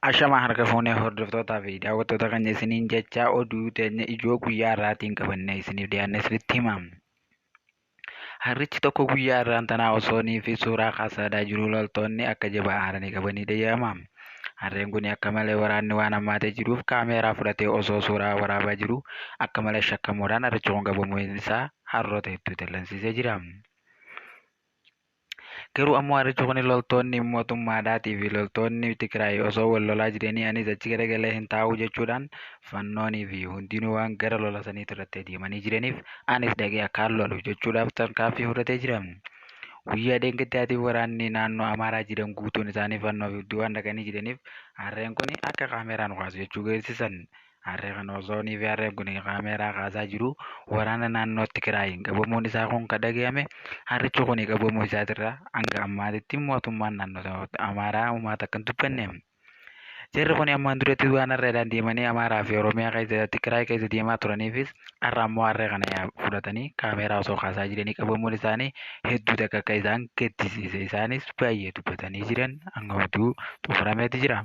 Ashama harka fuunee hordoftootaa fi daawwattoota keenya isiniin jecha oduu teenya ijoo guyyaa irraatiin qabannee isiniif dhiyaanne isinitti himna. Harrichi tokko guyyaa irraan tanaa osoonii fi suuraa kaasaa jiru loltoonni akka jabaa aaranii qabanii deeyyama. Harreen kun akka malee waraanni waan hammaatee jiruuf kaameeraa fudhatee osoo suuraa waraabaa jiru akka malee shakkamuudhaan harrichi kun qabamuu isaa harroota hedduu dallansiisee jira. Garuu ammoo harrichi kun loltoonni mootummaadhaatii fi loltoonni Tigraay osoo wal lolaa jiranii anis achi garagalee hin taa'u jechuudhaan fannoonii fi hundinuu waan gara lola saniitti irratti deemanii jiraniif anis dhaqee akkaan lolu jechuudhaaf tarkaanfii fudhatee jira. Guyyaa dheengaddaatiif waraanni naannoo Amaaraa jiran guutuun isaanii fannoo fi hudduu waan dhaqanii jiraniif harreen kun akka kaameeraan kaasu jechuu geessisan. Harree kana osoonii fi harreen kun kaameeraa kaasaa jiru waraana naannoo Tigraayin qabamuun isaa kun kan dhagahame harrichi kun qabamuu isaatirraa hanga ammaatitti mootummaan naannoo Amaaraa uummata akka hin dubbanne. Jarri kun ammaan duratti waan harreedhaan deemanii Amaaraa fi Oromiyaa keessa Tigraay keessa deemaa turaniifis har'a ammoo harree kana fudhatanii kaameeraa osoo kaasaa jiranii qabamuun isaanii hedduu akka isaan gaddisiise isaanis baay'ee dubbatanii jiran hanga oduu xumurameeti jira.